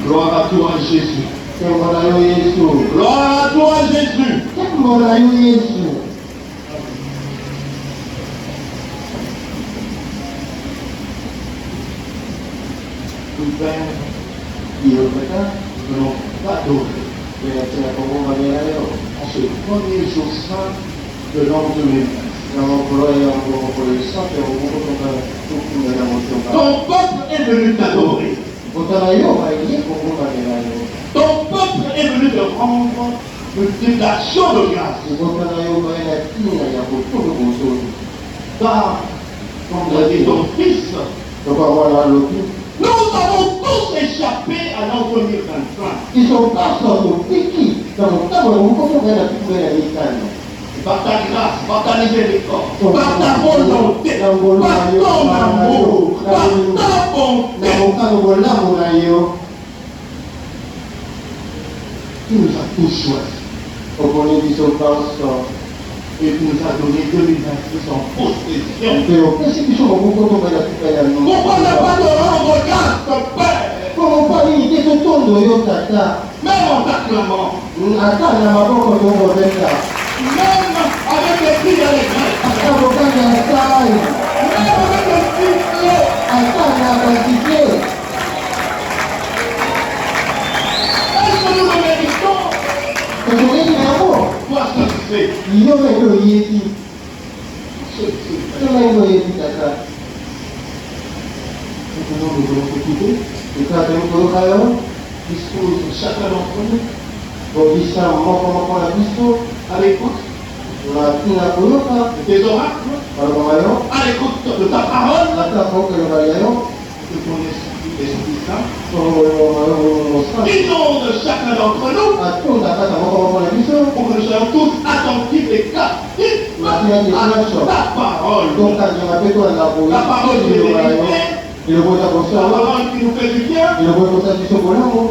Gloire à toi, Jésus. Gloire à Gloire à toi, Jésus. Nous Père, qui venons t'adorer en ce premier jour saint de l'an 2020. Ton peuple est venu t'adorer. Ton peuple est venu te rendre une action de grâce. Car, comme l'a dit ton fils, nous avons tous échappé à l'an 2025. Par ta grâce, par ta miséricorde, par ta volonté, par ton amour, par ta bonté. Tu nous as tous choisis. Et tu nous as donné 2026 en possession. Pourquoi ne pas te rendre grâce, Père? Même en t'acclamant, même avec les prières et les grâces, même avec le sifflet, est-ce que nous le méritons? Toi, ce que tu fais. Maintenant, nous voulons t'écouter. Dispose chacun d'entre nous à l'écoute de tes oracles, à l'écoute de ta parole, de ton esprit saint. Inonde chacun d'entre nous pour que nous soyons tous attentifs et captifs à ta parole. La parole qui est vérité, la parole qui nous fait du bien,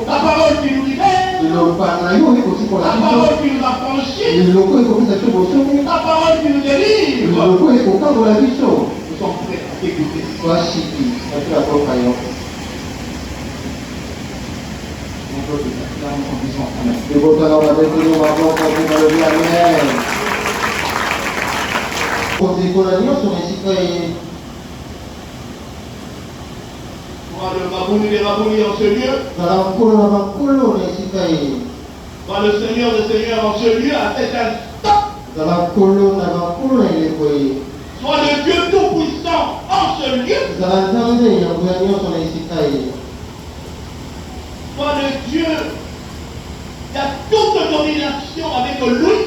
la parole qui nous libère, la parole qui nous affranchit, la parole qui nous délivre. Nous sommes prêts à t'écouter. On peut t'acclamer en disant Amen. Le rabounis en ce lieu. Quand le Seigneur des Seigneurs en ce lieu à cet instant. Soit le Dieu tout-puissant en ce lieu. Soit le Dieu qui a toute domination avec lui.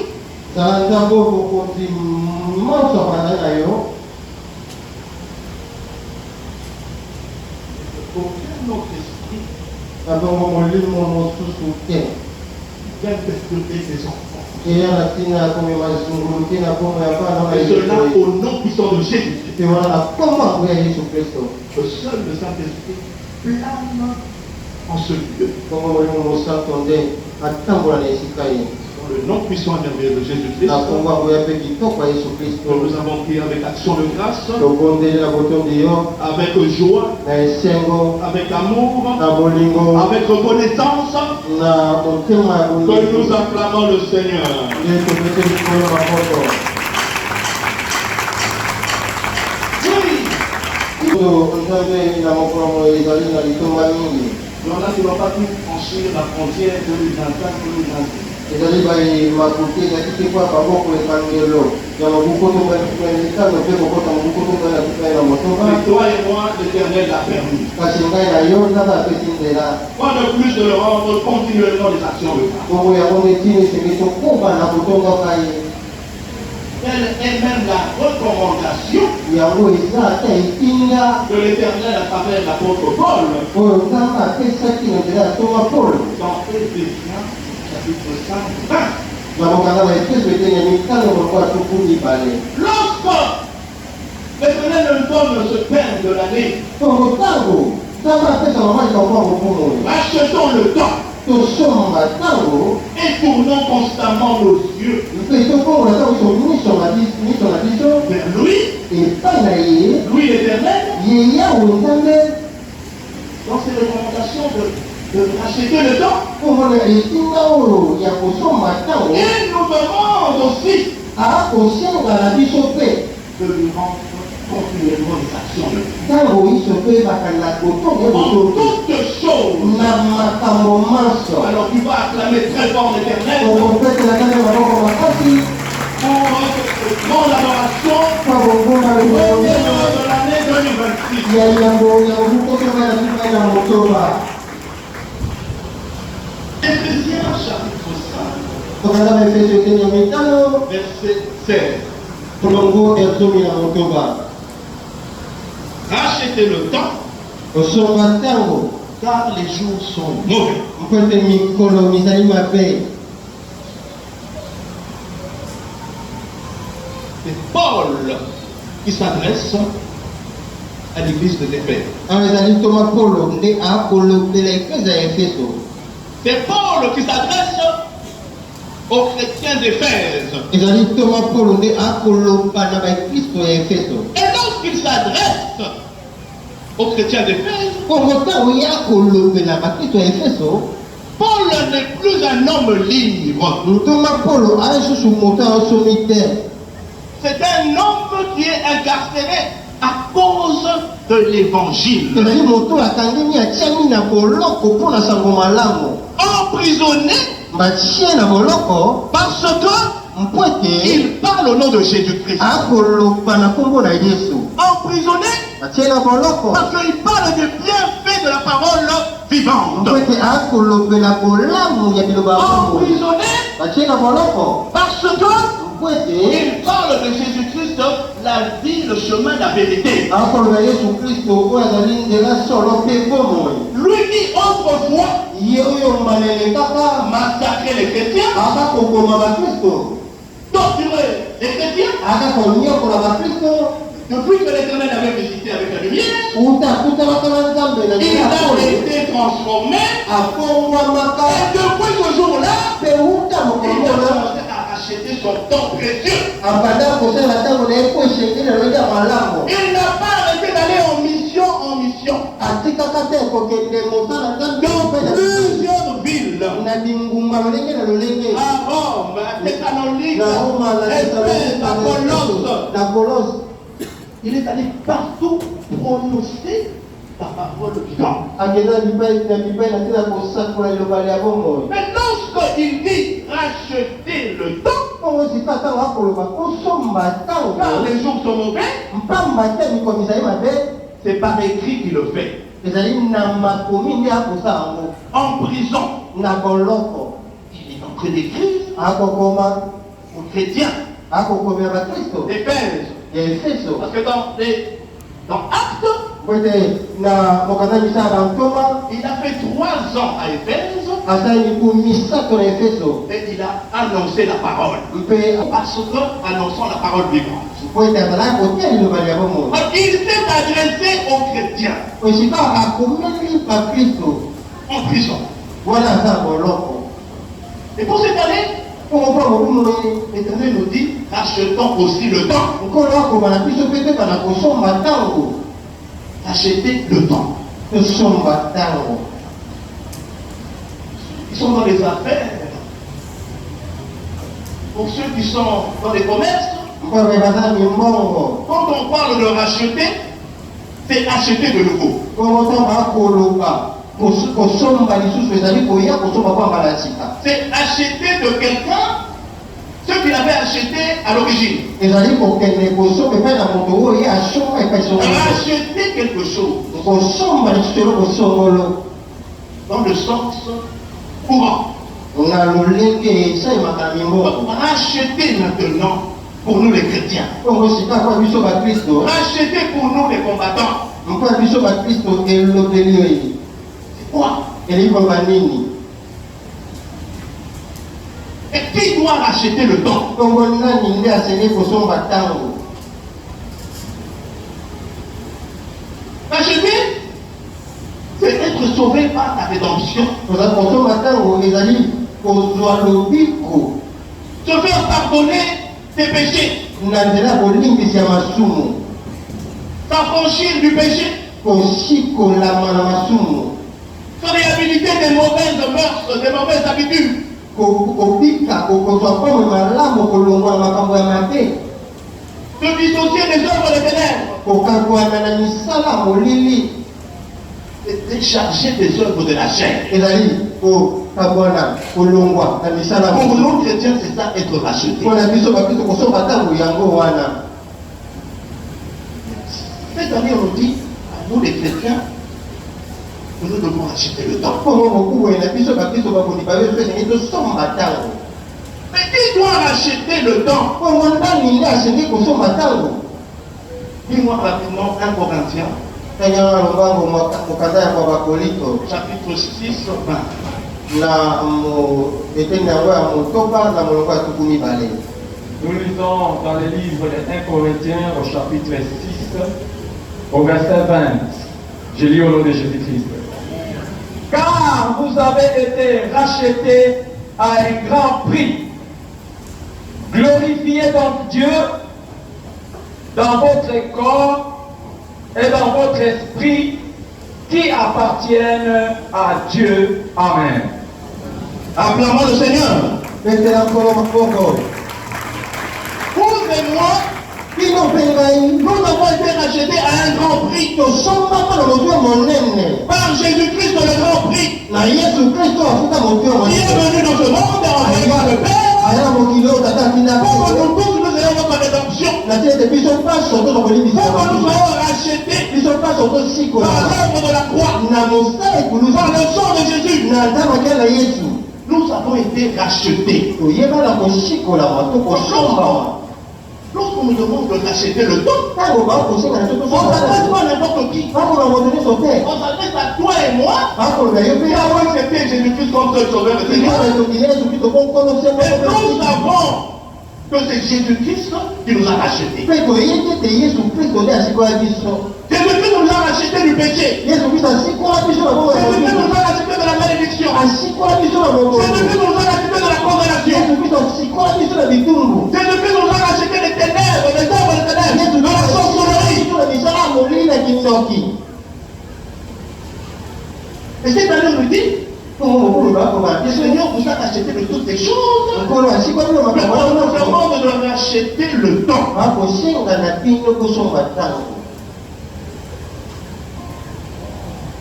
Aucun autre esprit vient perturber ses enfants. Et cela au nom puissant de Jésus. Le seul le Saint-Esprit plane en ce lieu. Dans le nom puissant et merveilleux de Jésus-Christ, nous avons prié avec action de grâce, avec joie, avec amour, avec reconnaissance, que nous acclamons le Seigneur. Il y en a qui n'ont pas pu franchir la frontière 2025-2026. Mais toi et moi, l'Éternel l'a permis. Pas de plus de leur rendre continuellement des actions de grâce. Telle est même la recommandation de l'Éternel à travers l'apôtre Paul dans Éphésiens chapitre 5, 20. Lorsque l'Éternel nous donne ce pain de l'année, achetons le temps et tournons constamment nos yeux vers lui l'Éternel. Dans ces recommandations de racheter le temps. komona etinga oyo ya kosomba ntango Il nous demande aussi akosenga na biso mpe de lui rendre continuellement les actions. ntango biso mpe bakanda kotonga En bosoto toutes choses. na makambo manso Alors tu vas acclamer très fort l'Éternel okopetela kaka maboko makasi pour cette grande adoration mpa bongomba au liboso milieu de l'année 2026. ya likambo ya kobukotoka na bipai na motoba Éphésiens chapitre tokanda baefeso eteni ya mitano 5, verset 16. kolongo ya zomi na motoba Rachetez le temps kosomba ntango car les jours sont mauvais. mpo ete mikolo mizali mabe. C'est Paul qui s'adresse à l'église de Éphèse. awa ezali toma polo nde akolobela eklezia ya efeso. C'est Paul qui s'adresse aux chrétiens d'Éphèse. ezali toma polo nde akoloba na bakristo ya efeso. Et lorsqu'il s'adresse aux chrétiens d'Éphèse, kongo ntango ye akolobela bakristo ya efeso, Paul n'est plus un homme libre. ntoma polo aza lisusu moto asomi te. C'est un homme qui est incarcéré à cause de l'évangile. ezali moto akangemi atiami na boloko mpo na sango malamu, Emprisonné batie na boloko parce que mpo ete il parle au nom de Jésus-Christ. akoloba na nkombo na yesu. Emprisonné batie na boloko parce qu'il parle des bienfaits de la parole vivante. mpo ete akolobela bolamu ya biloba ya Mungu. Emprisonné batie na boloko parce que mpo ete il parle de Jésus-Christ, la vie, le chemin, la vérité. akoloba yesu kristo oyo azali nzela solo mpe bomoi. Lui qui autrefois ye oyo malele kaka massacrait les chrétiens, akakokoma bakristo, torturait les chrétiens, akakonyokola bakristo depuis que l'Éternel avait visité avec la lumière, utakutanaka na nzambe na il nzela a oyo été transformé. akongwamaka Et depuis ce jour-là, mpe uta mokolo il a mona commencé à racheter son temps précieux. abanda kosala ntango na ye mpo esengeli elongi ya malamu. Il n'a pas arrêté d'aller en mission atikaka te kokende mosala nzambe dans mpe plusieurs villes. na bingumba lolenge na lolenge, À Rome, à Thessalonique, na Roma, na Éphèse, à Colosse. na Colosse. Il est allé partout prononcer la parole vivante. akenda bipai na bipai na ntina kosakola liloba ya bomoi. Mais lorsqu'il dit racheter le temps, oyo sika ntango akoloba kosomba car ntango les jours sont mauvais, mpamba te mikolo ezali mabe, c'est par écrit qu'il le fait. ezali na makomi nde akosala yango. En prison, na boloko il est en train d'écrire akokoma aux chrétiens akokomela bakristo d'Éphèse. ya efeso. Parce que dans Actes, po ete na mokanda misala bantoma il a fait 3 ans à Éphèse asali miku misato na efeso et il a annoncé la parole. mpe Parce que, annonçant la parole vivante, po ete azalaki kotia liloba ya bomoi. il s'est adressé aux chrétiens esika akomeli bakristo en prison. wana aza boloko. Et pour cette année, okopa mokumoi l'Éternel nous dit, rachetons aussi le temps. nkolo akoma na biso mpe te bana kosomba ntango, Rachetez le temps. tosomba ntango. Ils sont dans les affaires. Pour ceux qui sont dans les commerces, mpo be baza mimbongo quand on parle de racheter, c'est acheter de nouveau. kongo ntango akoloba kosomba lisusu ezali koya kosomba kwamba na sika, C'est acheter de quelqu'un ce qu'il avait acheté à l'origine. ezali kokende kosomba epai na moto oyo ye asomba epai songolo, Racheter quelque chose kosomba lisusu eloko songolo dans le sens courant. na lolenge esalemaka na mimbongo. Racheter maintenant pour nous les chrétiens. kongo sika kwa biso bakristo, Racheter pour nous les combattants. mpo ya biso bakristo elobeli oyo C'est quoi? eli koloba nini? Et qui doit racheter le temps? kongo nani nde asengeli kosomba ntango? Racheter, c'est être sauvé par la rédemption. koza kosomba ntango ezali kozwa lobiko Se faire pardonner tes péchés. na nzela ya kolimbisa ya masumu, S'affranchir du péché. kosikolama na masumu, Se réhabiliter des mauvaises mœurs, des mauvaises habitudes. Se dissocier des œuvres des ténèbres. Se décharger des œuvres de la chair. Pour nous chrétiens, c'est ça, être racheté. Cette année, on nous dit, à nous les chrétiens, nous devons acheter le temps. Mais qui doit racheter le temps? Dis-moi rapidement 1 Corinthiens, chapitre 6, 20. Nous lisons dans le livre de 1 Corinthiens au chapitre 6, au verset 20. Je lis au nom de Jésus-Christ. Car vous avez été rachetés à un grand prix. Glorifiez donc Dieu dans votre corps et dans votre esprit qui appartiennent à Dieu. Amen. Acclamons le Seigneur. Vous et moi, nous avons été rachetés à un grand prix. Par Jésus-Christ, le grand prix. Qui est venu dans ce monde et envoyé par le Père. Pour que nous tous nous ayons notre rédemption. Pour que nous soyons rachetés par l'œuvre de la croix. Par le sang de Jésus. Nous avons été rachetés. Lorsqu'on nous demande de racheter le temps, on s'adresse pas à n'importe qui. On s'adresse à toi et moi qui avons accepté Jésus-Christ comme seul sauveur et Seigneur. Et nous savons que c'est Jésus-Christ qui nous a rachetés. Jésus-Christ nous a rachetés du péché. Jésus-Christ nous a rachetés de la malédiction. Jésus-Christ nous a rachetés de la condamnation. Jésus-Christ nous a rachetés des ténèbres, des œuvres des ténèbres, de la sorcellerie. Et cette année, on nous dit, le Seigneur vous a racheté de toutes ces choses. Mais on nous demande de racheter le temps.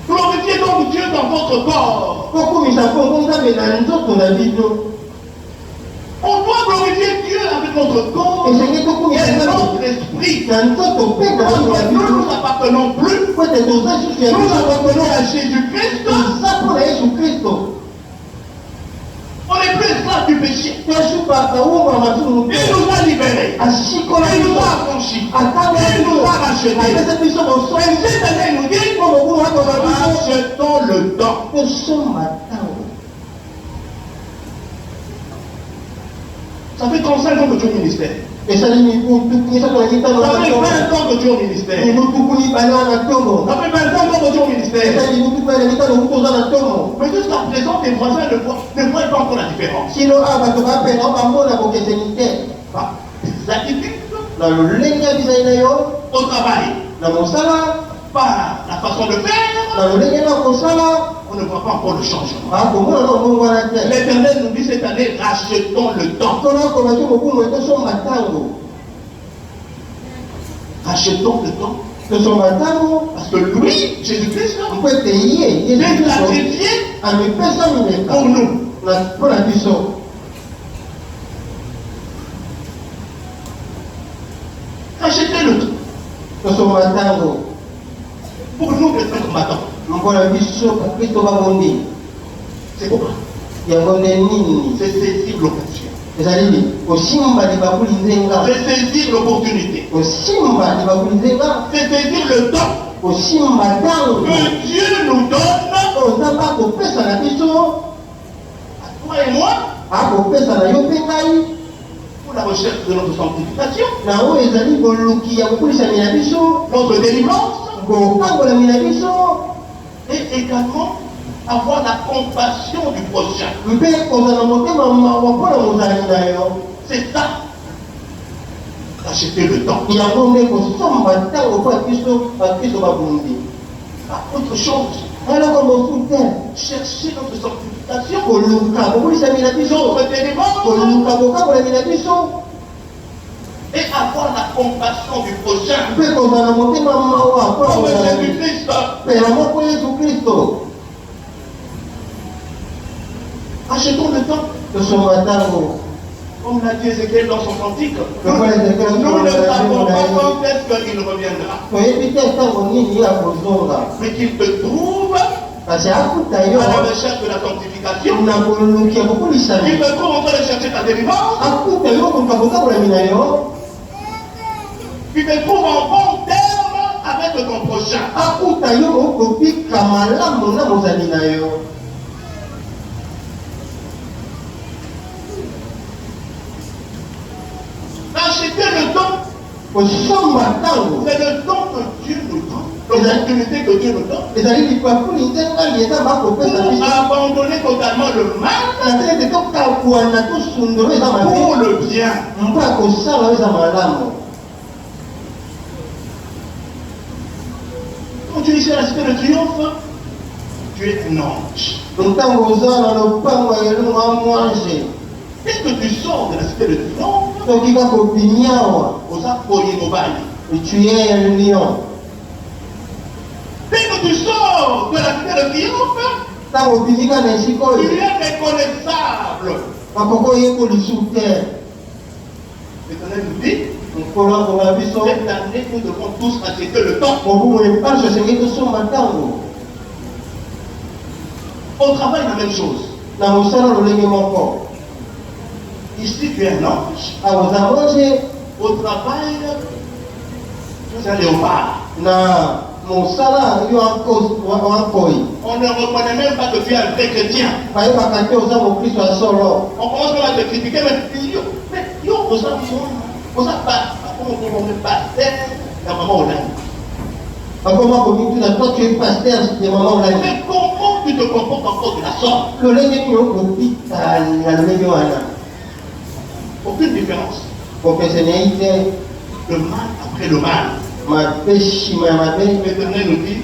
Glorifiez donc Dieu dans votre corps. On doit glorifier Dieu avec notre corps et notre esprit. Nous ne nous appartenons plus. Nous appartenons à Jésus-Christ. On n'est plus esclaves du péché. Il nous a libérés. Il nous a affranchis. Il nous a rachetés. Et cette année, il nous dit, rachetons le temps. Ça fait 35 ans que tu es au ministère. Ça fait 20 ans que tu es au ministère. Ça fait 20 ans que tu es au ministère. Mais jusqu'à présent, tes voisins ne voient pas encore la différence. L'attitude, au travail, par la façon de faire, on ne voit pas encore le changement. L'Éternel nous dit cette année, rachetons le temps. Rachetons le temps. Parce que lui, Jésus-Christ, est sacrifié pour nous. Rachetez le temps. Pour nous, les combattants. C'est quoi? C'est saisir l'occasion. C'est saisir l'opportunité. C'est saisir le temps que Dieu nous donne à toi et moi pour la recherche de notre sanctification, notre délivrance. Et également avoir la compassion du prochain. C'est ça. Acheter le temps. Pas autre chose. chercher notre sanctification, notre délivrance, et avoir la compassion du prochain. Comme Jésus-Christ. Achetons le temps. Comme l'a dit Ézéchiel dans son cantique. Nous ne savons pas quand est-ce qu'il reviendra. Mais qu'il te trouve à la recherche de la sanctification. Il te trouve en train de chercher ta délivrance. Il te trouve en bon terme avec ton prochain. Acheter le temps. C'est le temps que Dieu nous donne. L'opportunité que Dieu nous donne. Pour abandonner totalement le mal. Pour le bien. Quand tu es ici à la cité de triomphe, tu es un ange. Qu'est-ce que tu sors de la cité de triomphe? Tu es un lion. Dès que tu sors de la cité de triomphe, tu es reconnaissable. L'Éternel nous dit, cette année, nous devons tous acheter le temps. Au travail, la même chose. Ici, tu es un ange. Au travail, tu es un léopard. On ne reconnaît même pas que tu es un vrai chrétien. On commence même à te critiquer, mais comment tu te comportes encore de la sorte? Aucune différence. Le mal après le mal. L'Éternel nous dit,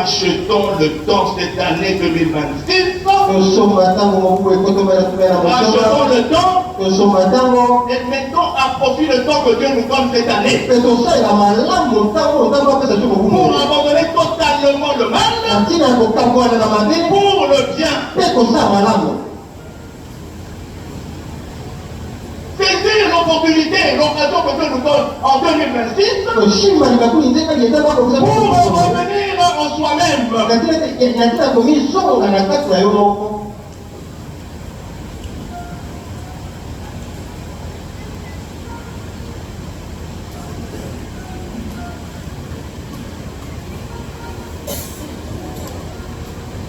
achetons le temps cette année 2026. Achetons le temps et mettons à profit le temps que Dieu nous donne cette année. Pour abandonner totalement le mal pour le bien. Saisir l'opportunité, l'occasion que Dieu nous donne en 2026 pour revenir en soi-même.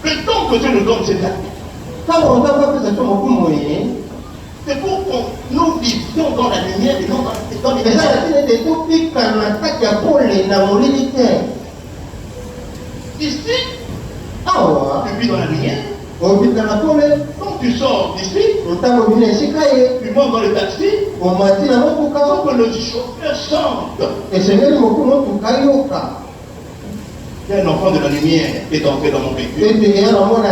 Le temps que Dieu nous donne cette année, c'est pour que nous vivions dans la lumière et non dans les ténèbres. Ici, tu vis dans la lumière. Quand tu sors d'ici, tu montes dans le taxi, il faut que le chauffeur chante. Il y a un enfant de la lumière qui est entré dans mon véhicule. Il monte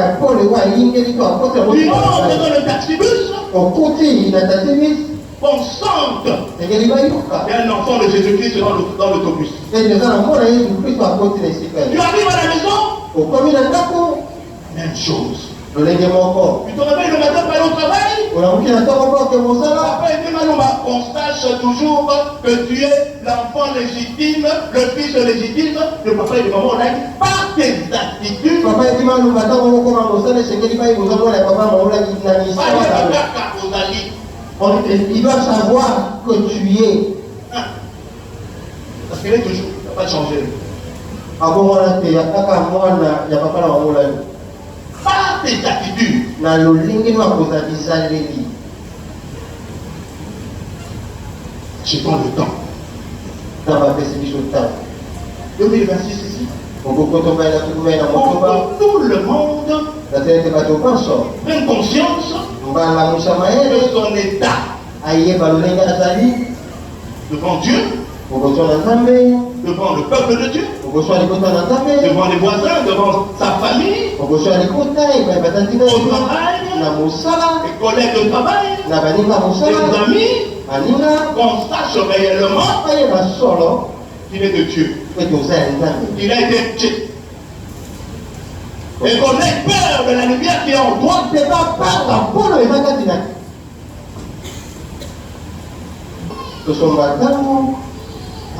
dans le taxi-bus. On chante. Il y a un enfant de Jésus-Christ dans l'autobus. Tu arrives à la maison, même chose. Tu te réveilles le matin pour aller au travail. Après, on constate toujours que tu es l'enfant légitime, le fils légitime de papa et de maman. On a dit par tes attitudes. Il doit savoir que tu es. Parce qu'il est toujours, il n'a pas changé. Par tes attitudes. Jetons le temps. 2026 ici. Pour que tout le monde prenne conscience de son état devant Dieu devant le peuple de Dieu, devant les voisins, devant sa famille, au travail, les collègues de travail, les amis, qu'on sache réellement qu'il est de Dieu, qu'il a été Dieu. Et qu'on ait peur de la lumière qui est en toi.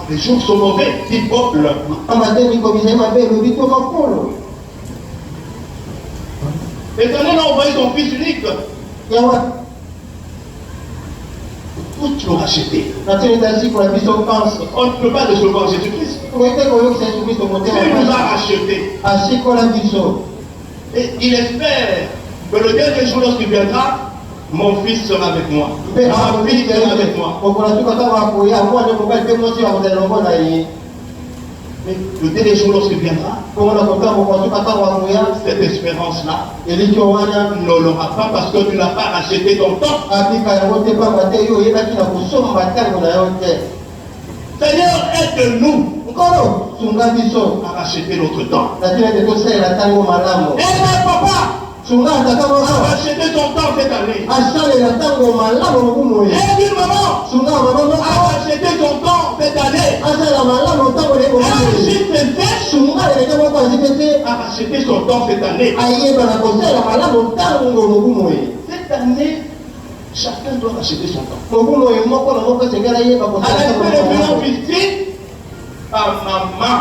Les jours sont mauvais, dit peuple. L'Éternel a envoyé son Fils unique. Où tu l'auras acheté? On ne peut pas décevoir Jésus-Christ. Il nous a racheté. Et il espère que le dernier jour, lorsqu'il viendra, mon fils sera avec moi. Ma fille sera avec moi. Mais le dernier jour, lorsqu'il viendra, cette espérance-là, ne l'aura pas parce que tu n'as pas racheté ton temps. Seigneur, aide-nous à racheter notre temps. Aide papa à racheter ton temps cette année. Aide une maman à racheter ton temps cette année. Agis tes fils à racheter son temps cette année. Cette année, chacun doit racheter son temps. À l'aspect de bilan physique, par maman,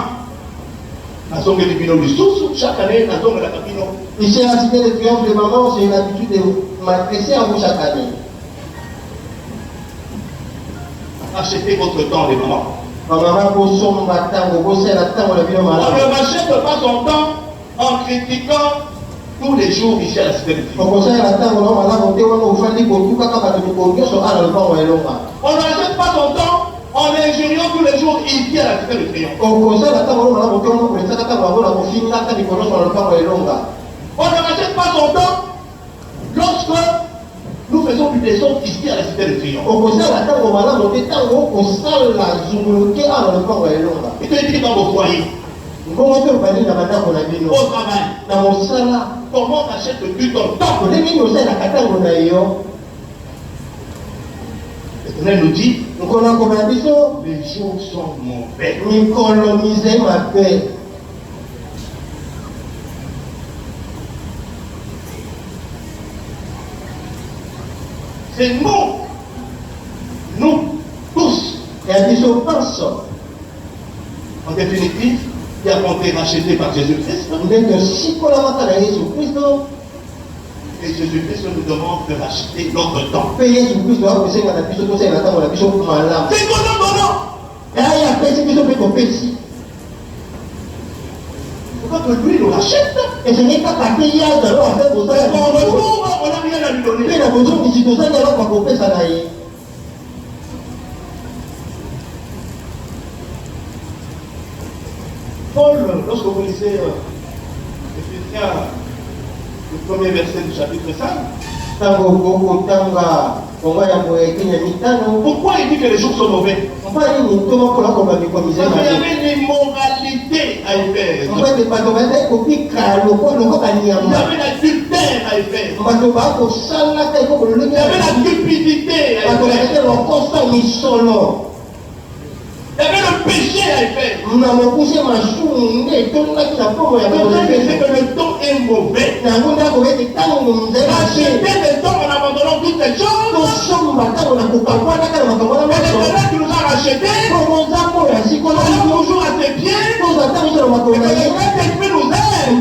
chaque année, Ici, à la cité de triomphe de maman, j'ai l'habitude de m'adresser à vous chaque année. Achetez votre temps, les mamans. On ne rachète pas son temps en critiquant tous les jours ici à la cité de triomphe. On ne rachète pas son temps en injuriant tous les jours ici à la cité de triomphe. On ne rachète pas son temps lorsque nous faisons du désordre ici à la cité de triomphe. Il te dit dans vos foyers, au travail, comment achètes-tu ton temps? L'Éternel nous dit, les jours sont mauvais. C'est nous tous, en définitive, qui avons été rachetés par Jésus-Christ. Et Jésus-Christ nous demande de racheter notre temps. C'est donnant. Pourquoi que lui nous rachète? Et ce n'est pas on n'a rien à lui donner. Paul, lorsque vous lisez Éphésiens, le premier verset du chapitre 5, pourquoi il dit que les jours sont mauvais? Parce qu'il y avait l'immoralité à Éphèse. Il y avait l'adultère à Éphèse. Il y avait la cupidité à Éphèse. Il y avait le péché à Éphèse. C'est que le temps est mauvais. Racheter le temps en abandonnant toutes les choses. L'Éternel qui nous a rachetés, toujours à ses pieds. L'Esprit nous aide à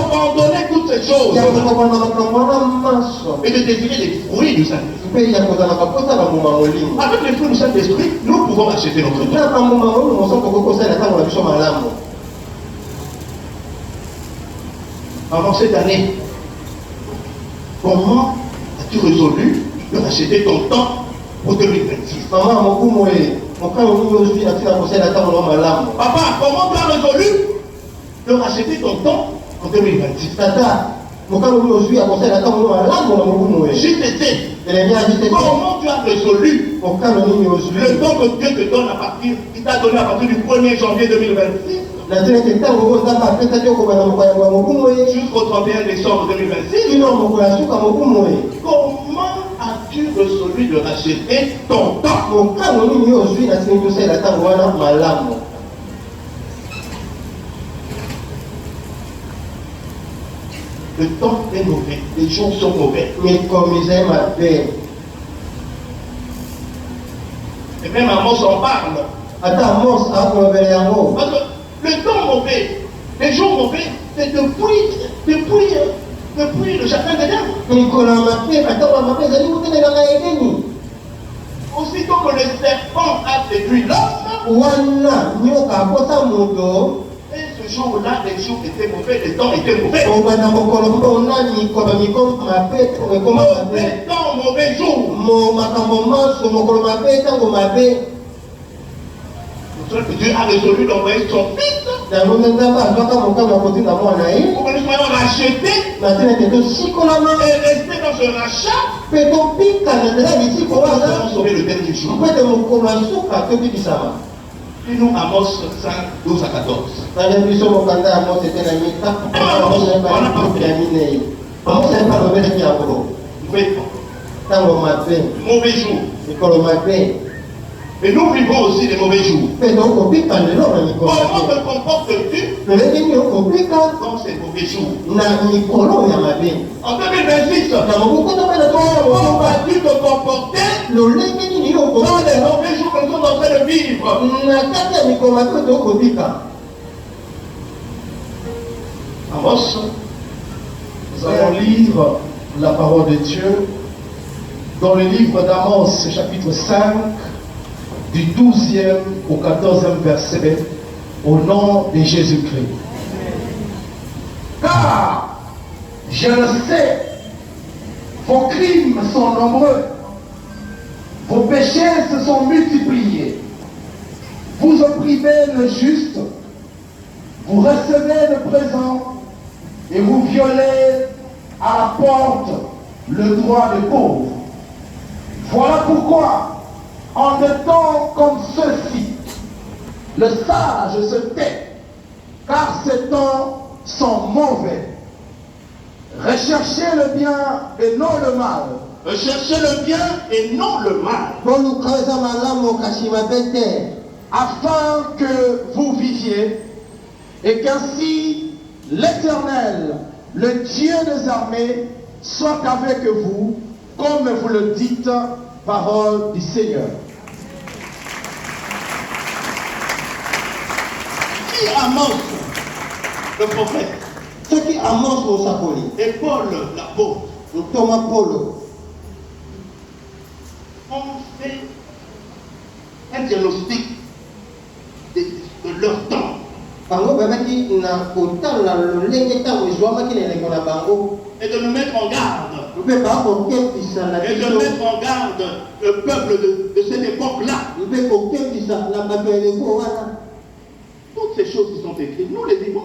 abandonner toutes ces choses et de désirer les fruits du Saint-Esprit. Avec les fruits du Saint-Esprit, nous pouvons acheter notre temps. Avant cette année, comment as-tu résolu de racheter ton temps pour 2026? Papa, comment tu as résolu de racheter ton temps en 2026? Juste été Comment tu as résolu le don que Dieu te donne à partir, il t'a donné à partir du 1er janvier 2026 jusqu'au 31 décembre 2026? Comment as-tu résolu de racheter ton temps? Le temps est mauvais, les jours sont mauvais. Mais comme ils aiment à faire. Et même Amos en parle. Attends, Amos, parce que le temps mauvais, les jours mauvais, c'est depuis le jardin d'Éden. Aussitôt que le serpent a séduit l'homme, et ce jour-là, les jours étaient mauvais, les temps étaient mauvais. Mauvais temps, mauvais jour. C'est vrai que Dieu a résolu d'envoyer son fils pour que nous soyons rachetés et rester dans ce rachat pour sauver le dernier jour. Et nous, Amos 5, 12 à 14. Mauvais jour. Mais nous vivons aussi des mauvais jours. Comment te comportes-tu dans ces mauvais jours? En 2026, comment vas-tu te comporter dans les mauvais jours que nous sommes en train de vivre? Amos, nous allons lire la parole de Dieu dans le livre d'Amos, chapitre 5, du 12e au 14e verset, au nom de Jésus-Christ. Car, je le sais, vos crimes sont nombreux, vos péchés se sont multipliés. Vous opprimez le juste, vous recevez le présent et vous violez à la porte le droit des pauvres. Voilà pourquoi, en des temps comme ceux-ci, le sage se tait, car ces temps sont mauvais. Recherchez le bien et non le mal. Recherchez le bien et non le mal. Afin que vous viviez et qu'ainsi l'Éternel, le Dieu des armées, soit avec vous, comme vous le dites, parole du Seigneur. Qui Amos, le prophète, Ce qui Amos et Paul, l'apôtre, Thomas Paul, ont fait un diagnostic de leur temps. Et de nous mettre en garde. Et de mettre en garde le peuple de cette époque-là. Toutes ces choses qui sont écrites, nous les vivons.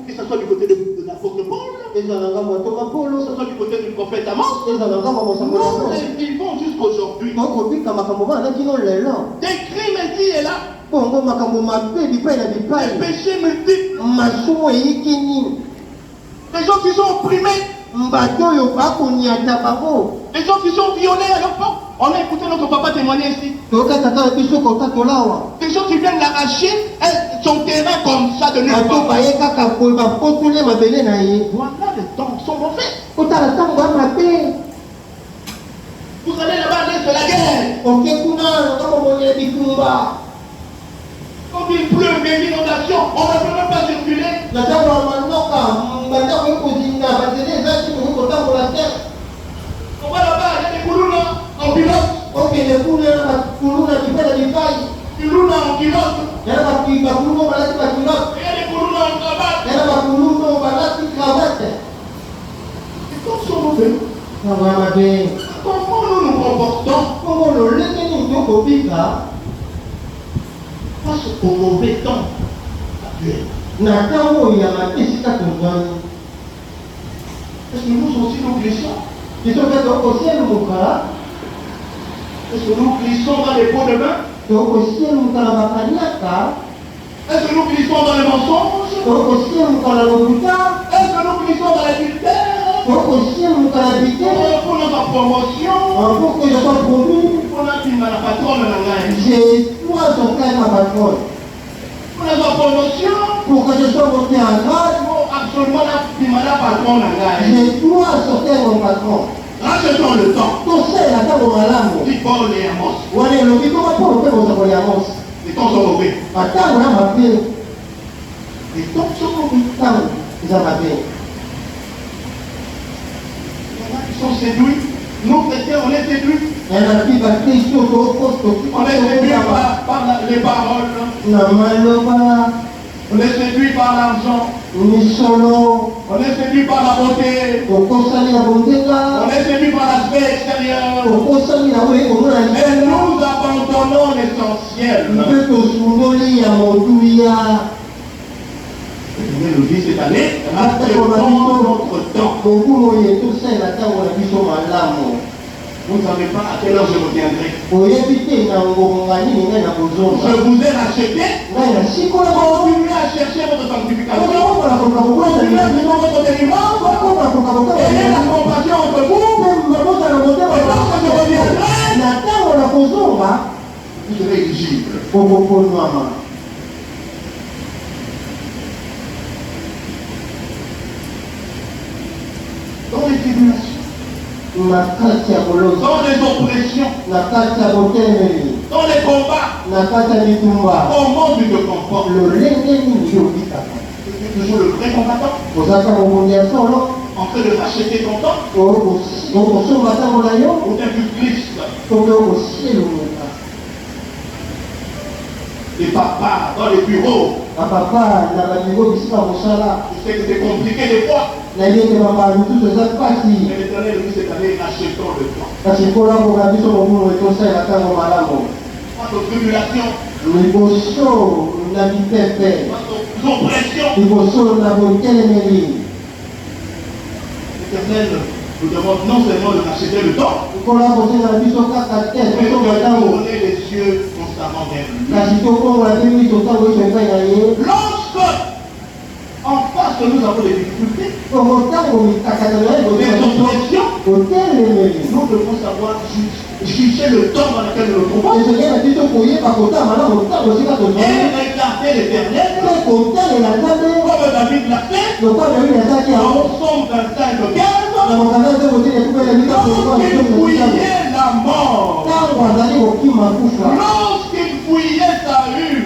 Que ce soit du côté de l'apôtre Paul, que ce soit du côté du prophète Amos, nous les vivons jusqu'aujourd'hui. Des crimes ici et là. Des péchés multiples. Des gens qui sont opprimés. Des gens qui sont violés à leur porte. On a écouté notre papa témoigner ici. Des gens qui viennent l'arracher son terrain comme ça de nulle part. Voilà, les temps sont mauvais. Vous allez là-bas, c'est la guerre. Quand il pleut, il y a une inondation, on ne peut même pas circuler. On va là-bas, il y a des koulouna en pilote. Koulouna en pilote. Il y a des koulouna en cravate. Les temps sont mauvais. Comment nous nous comportons face au mauvais temps actuel? Est-ce que nous aussi nous glissons? Est-ce que Est-ce que nous glissons dans les pots de bain? Est-ce que nous glissons dans les mensonges? Est-ce que nous glissons dans l'adultère? Pour notre promotion? pour que je sois promu, On a dit la patronne dans la j'ai trois sorties ma patronne. Pour notre promotion? Pour que je sois monté en grade, Absolument la patronne dans la j'ai trois sorties mon patron. Rachetons le temps. Tout seul, la table au malamu. Dit Paul et Amos. Wane lobi comment pour le faire aux Amos. Les temps sont mauvais. Attends, on a ma paix. Les temps sont mauvais. Attends, ils ont ma paix. Il y en a qui sont séduits. Nous, chrétiens, on est séduits. Il y en a qui va Christ au poste. On est séduits par les paroles. On est séduits par l'argent. On est séduits par la beauté. On est séduits par l'aspect extérieur. Mais nous abandonnons l'essentiel. Le Seigneur nous dit cette année, rachetons notre temps. Vous ne savez pas à quelle heure je reviendrai. Je vous ai racheté. Continuez à chercher votre sanctification. Continuez à vivre votre délivrance. Ayez la compassion entre vous. Et lorsque je reviendrai, vous serez éligible. Dans les tribulations, dans les oppressions, dans les combats, comment tu te comportes? Tu es toujours le vrai combattant en train de racheter ton temps ou t'es plus Christ? Les papas dans les bureaux, je sais que c'est compliqué des fois, mais l'Éternel dit cette année, rachetons le temps. Face aux tribulations, face aux oppressions, l'Éternel nous demande non seulement de racheter le temps, mais de tourner les yeux constamment vers lui. Lorsque en face nous avons des difficultés, des oppressions, nous devons savoir juger le temps dans lequel nous nous trouvons et regarder l'Éternel comme David l'a fait dans Psaume 25, 15. Lorsqu'il fouillait la mort, lorsqu'il fouillait Saül,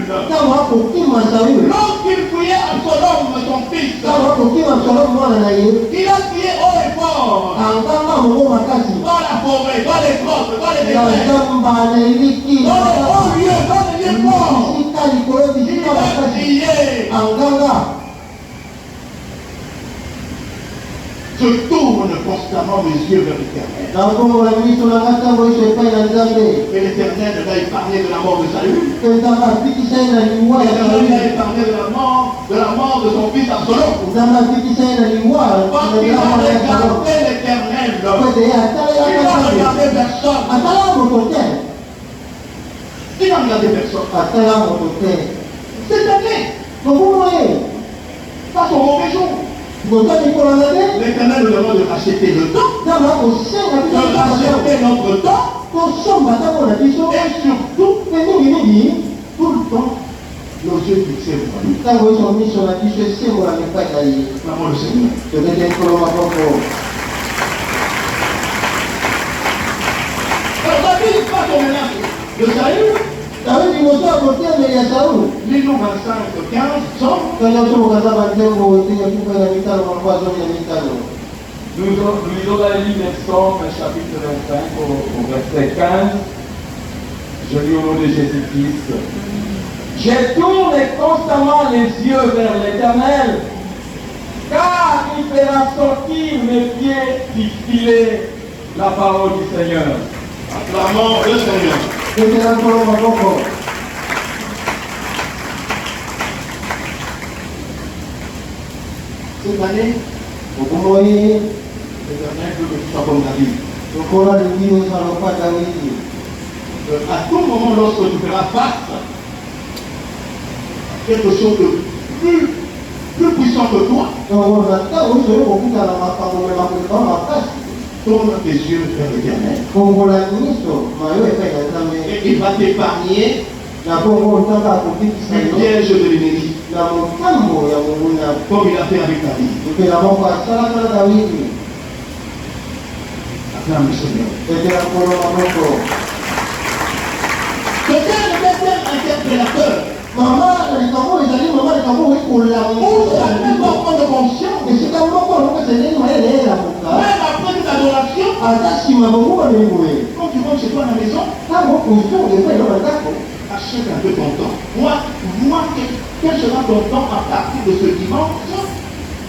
lorsqu'il fouillait Absalom, son fils, il a crié haut et fort dans la forêt, dans les grottes, dans les déserts, dans les hauts lieux, dans les lieux morts. Il a crié. Je tourne constamment mes yeux vers l'Éternel. Et l'Éternel va y parler de la mort de Saül. L'Éternel va y parler de la mort de son fils Absalom. Parce qu'il a regardé l'Éternel. Il n'a regardé personne. Il n'a regardé personne. Cette année, pas son mauvais jour. L'Éternel nous demande de racheter le temps, de racheter notre temps, et surtout, tout le temps, nos yeux fixés sur lui. Clamons le Seigneur. Alors David pas son ménage de Saül. Lis-nous 25, 15, Somme. Nous lisons la ligne des Psaumes, chapitre 25, au verset 15. Je lis au nom de Jésus-Christ. Je tourne constamment les yeux vers l'Éternel, car il fera sortir mes pieds du filet la parole du Seigneur. Acclamons le Seigneur. Cette année, L'Éternel veut que tu sois comme David. lokola lingi ozaloka Dawidi. À tout moment, lorsque tu feras face à quelque chose de plus puissant que toi, Ntongo na ntango oyo okokutana makambo memakoka makasi. tourne tes yeux vers l'Éternel. Kongola miso mayo epai na Nzambe. Et il va t'épargner Na bongo ntango akobikisa du yo piège de l'ennemi, na motambo ya monguna. comme il a fait avec David. Mpela moko asalaka na Dawidi. Acclame le Seigneur. Petela nkolo maboko. Quelqu'un ne peut être interpellateur. Mama na likambo ezali mama likambo oyi Ou ça kolangisa. même pas prendre conscience. Esika moko lokesa ndenge mayele elamuka. Même après toute adoration, Ata nsima bongo babeli boye. quand tu rentres chez toi à la maison, Ntango okozonga epai na bandako. achète un peu ton temps. Moi, quel sera ton temps à partir de ce dimanche,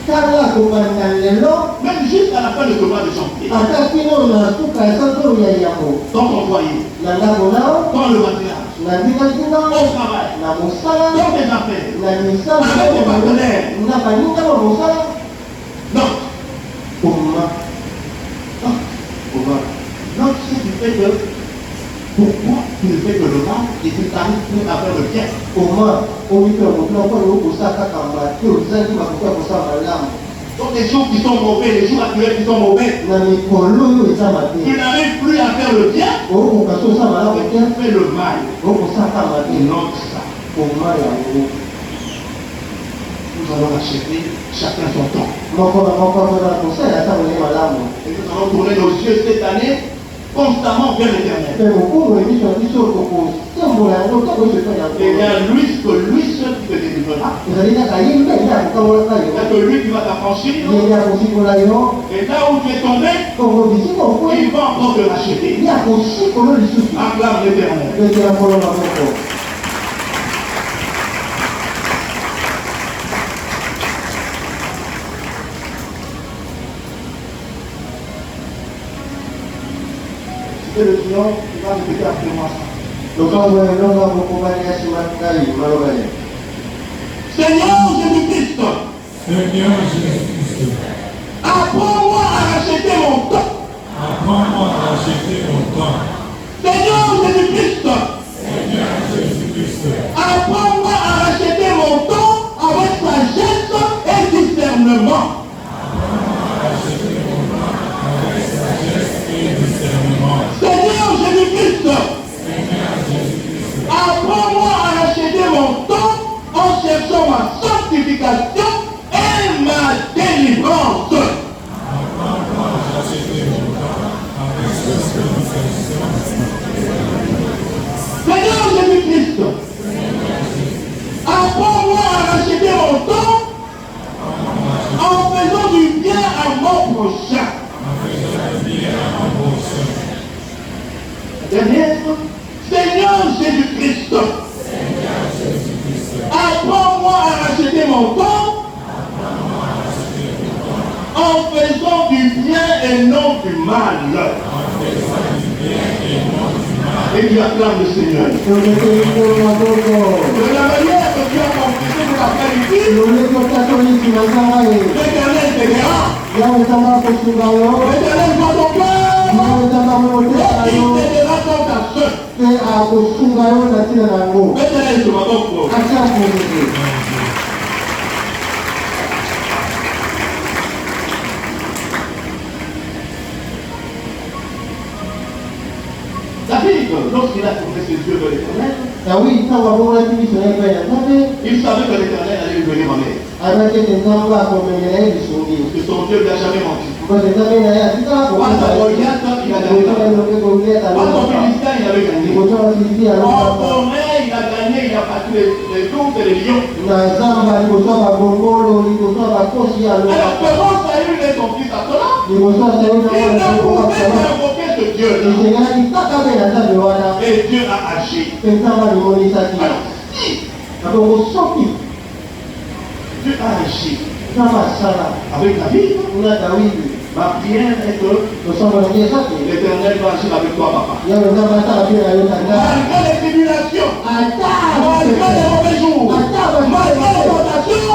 Tala kobanda lelo. même jusqu'à la fin de ce mois de janvier, Ata kino na suka ya santo ya yambo. dans ton foyer, Na ndako nao. dans le voisinage, Na ndinga au travail, na mosala. dans tes affaires, Na misala. avec tes partenaires. Na baninga ba mosala. Non, Koma. non, Koma. non, tu sais, tu fais que pourquoi tu ne fais que le mal et tu t'arrives plus à faire le bien. Koma. Oyika moto na kwa okosaka kamba. Te ozali makoki ya kosala malamu. Donc les jours qui sont mauvais, les jours actuels qui sont mauvais, Na mikolo oyo eza tu mabe. n'arrives plus à faire le bien, Okoka so osala malamu mais te. tu fais le mal. Okosaka mabe. Non, ça. Koma yango. Nous allons acheter chacun son temps. Moko na moko akoza kosala ata molenge malamu. Et nous allons tourner nos yeux cette année constamment vers l'Éternel. Mpe mokongo emiso ya biso tokosembola yango ntango oyo epai ya Et il y nkolo. a lui, que lui seul qui te délivrera. ezali kaka ye nde nde akokamolaka Il n'y a yo. que lui qui va t'affranchir. Ye nde akosikola yo. Et là où tu es tombé, Kongo bisika okwe. il va encore te racheter. Ye akosikola lisusu. Acclame l'Éternel. Petela nkolo maboko. C'est le Seigneur qui va répéter après moi ça. lokambo elonga mokobani ya nsima ngai maloba ye. Seigneur Jésus-Christ, Seigneur Jésus-Christ, apprends-moi à racheter mon temps. apprends-moi à racheter mon temps. Seigneur Jésus-Christ, Seigneur Jésus-Christ, apprends-moi à racheter mon temps avec sagesse et discernement. racheter mon temps avec sagesse et discernement. Seigneur Jésus-Christ, Seigneur Jésus-Christ, apprends-moi à racheter mon temps en cherchant ma sanctification et ma délivrance. apprends-moi à racheter mon temps avec sagesse et discernement. Seigneur Jésus-Christ, apprends-moi à racheter mon temps en faisant du bien à mon prochain. Dernière, Seigneur Jésus-Christ, apprends-moi à racheter mon temps en faisant du bien et non du mal. Et tu acclames le Seigneur. Toketeli nkolo maboko. De la manière que tu as compris cet après-midi, loleki otatoli nsima nzanga ye. l'Éternel te verra. yawe nzanga akosunga yo. L'Éternel voit ton cœur. yawe nzanga amoteka Et yo. il t'aidera dans ta soeur. mpe akosunga yo na ntina na yango. L'Éternel te va donc. atia akomete. David, lorsqu'il a tourné ses yeux vers l'Éternel, Dawidi ntango abongolaki miso na ye epai ya Nzambe. il savait que l'Éternel allait lui donner ma mère. ayebaki ete Nzambe akomemela ye lisungi. Que son Dieu ne lui a jamais menti. mpote Nzambe na ye atikala Face à Goliath, il a gagné. kokota elonge Goliath Face au alobaka. Philistin, il avait gagné. liboso ya Filisti En alobaka. forêt, il a gagné, il a battu les loups et les lions. na zamba liboso ya bagongolo liboso ya bakosi Alors, alobaka. comment Saül est son fils Absalom? liboso ya Sauli na Il mwana ne moko pouvait Absalom. invoquer ce Dieu-là. esengelaki kaka mpe na Nzambe wana Et Dieu a agi. mpe Nzambe alimonisaki. Alors, si na bongo soki Dieu a agi Nzambe asala avec David, na Dawidi ma prière est que losombo na ye eza te l'Éternel va agir avec toi, papa. yawe Nzambe asala mpe na yo tata. Malgré les tribulations, ata malgré les mauvais jours, malgré les tentations,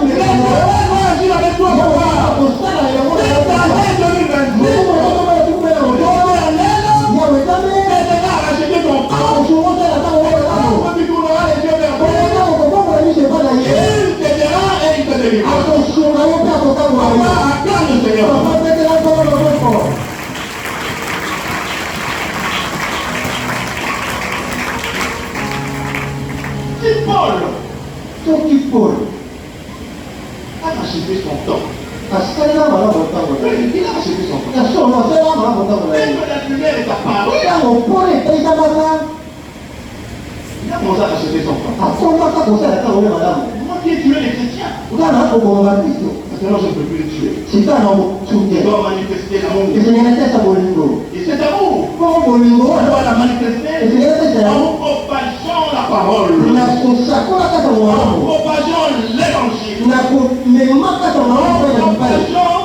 l'Éternel va agir avec toi, papa. kosala yango na yo Cette tata. année 2021, Paul soki Paul a acheté son temps. asalela malamu ntango na ye Il a acheté son temps. na solo asalela malamu ntango na ye Même la lumière est apparue. ntango Paul etaisamaka Il a commencé à acheter son temps. akondaka kosala ntango ne malamu Moi qui ai tué les chrétiens. nga na kokoma bakristo Maintenant, je ne peux plus les tuer. sika na Je motunge dois manifester l'amour. esengelakesa bolingo Et cet amour, moko bolingo on doit la manifester esengelakesa en yango propageant la parole. na kosakola kaka En malamu propageant l'évangile. na komema kaka malamu mpe na En mibali propageant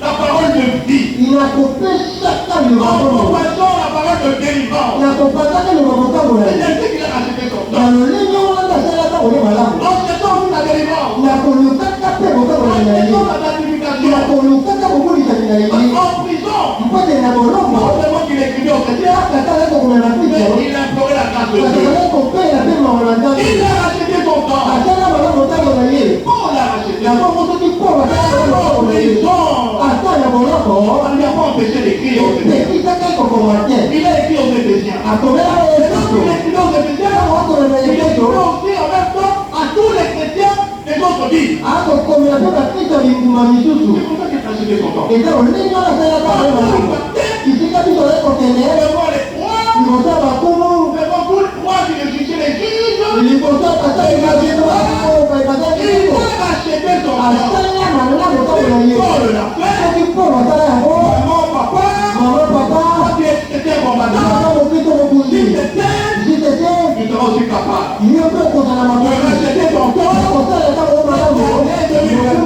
la parole de vie. na kopesaka En liloba propageant la parole de délivrance. na kopasaka liloba motango na C'est ye ainsi qu'il a acheté son na temps. lolenge wana asalaka kone malamu En cherchant la délivrance. na kolukaka mpe motango En na ye cherchant la na sanctification. kolukaka kokulisaki na ye En prison. mpote na boloko Non seulement qu'il écrivait aux chrétiens, akatala kokomela mais kristo il implorait la grâce de Dieu. asalaki kopela mpe makola nzambe Il a acheté son temps. asala malamu motango na ye Paul a acheté na son temps. bongo soki Paul asalaka En motango na ye prison. ata na boloko On ne lui a pas empêché d'écrire aux Éphésiens. epekisaka kokoma te Il a écrit aux Éphésiens. akomela Et ye donc, il kristo écrivait aux Éphésiens. akomela Il ye écrivait kristo aussi en même temps à tous les chrétiens des autres villes. akokomela mpe bakristo binguma misusu C'est pour ça qu'il a acheté son temps. eza olenge wana asalaka On malamu va partir, bisika biso oye kokende on va voir les rois, liboso ya bakumu on va voir tous les rois qui les jugeaient les juges. liboso ya basali babiso basali Il biso a acheté son temps. asalela malamu motango na ye Paul l'a fait. soki Paul asala yango Maman, papa, mama papa toi qui étais combattant, ata mokristo si mokundi c'était, jitete tu seras aussi capable ye mpe okozala de makoki racheter ton temps. kosala ntango malamu